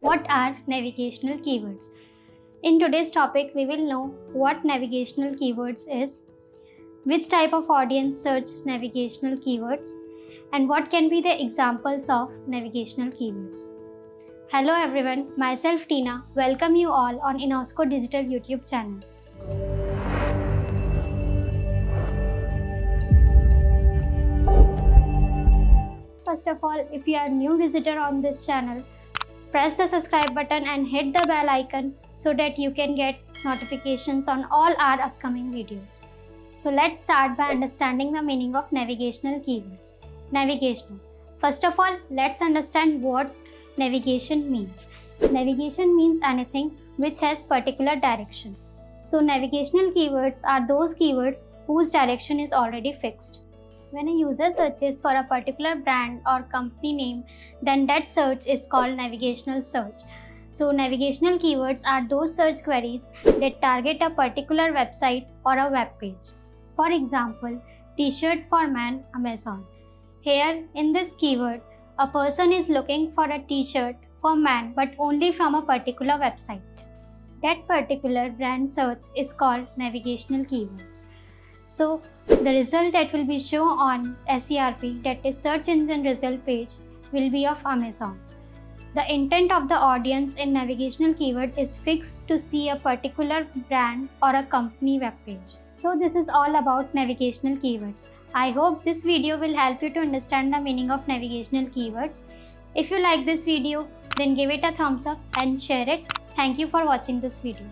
What are navigational keywords? In today's topic, we will know what navigational keywords is, which type of audience search navigational keywords, and what can be the examples of navigational keywords. Hello everyone, myself Tina, welcome you all on Inausco Digital YouTube channel. First of all, if you are new visitor on this channel, press the subscribe button and hit the bell icon so that you can get notifications on all our upcoming videos. So let's start by understanding the meaning of navigational keywords. Navigational. First of all, let's understand what navigation means. Navigation means anything which has particular direction. So navigational keywords are those keywords whose direction is already fixed. When a user searches for a particular brand or company name, then that search is called navigational search. So navigational keywords are those search queries that target a particular website or a web page. For example, t-shirt for man, Amazon. Here in this keyword, a person is looking for a t-shirt for man but only from a particular website. That particular brand search is called navigational keywords. So the result that will be shown on SERP, that is search engine result page, will be of Amazon. The intent of the audience in navigational keyword is fixed to see a particular brand or a company web page. So this is all about navigational keywords. I hope this video will help you to understand the meaning of navigational keywords. If you like this video, then give it a thumbs up and share it. Thank you for watching this video.